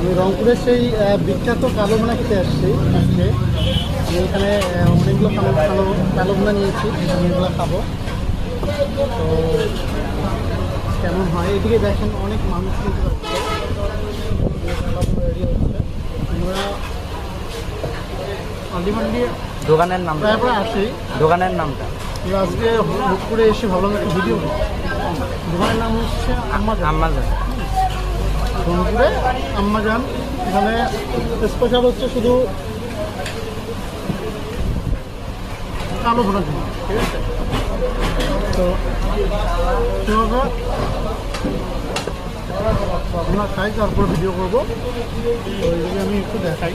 আমি রংপুরের সেই বিখ্যাত কালো ভুনা খেতে আসছি আজকে। আমি এখানে অনেকগুলো কালো ভুনা নিয়েছি, আমি এগুলো খাবো। তো কেমন হয় এদিকে দেখেন, অনেক মানুষ কিন্তু রেডি হচ্ছে। আমরা আলদিমান্ডি দোকানের নাম, প্রায় আসি। দোকানের নামটা আজকে হুট করে এসে ভাবলাম একটা ভিডিও। দোকানের নাম হচ্ছে আম্মাজান। আমাজন। রংপুরে আম্মাজান। এখানে স্পেশাল হচ্ছে শুধু কালো ভুনার জন্য, ঠিক আছে? তো কীভাবে ভুনা খাই তারপর ভিডিও করবো। তো এগুলি আমি একটু দেখাই।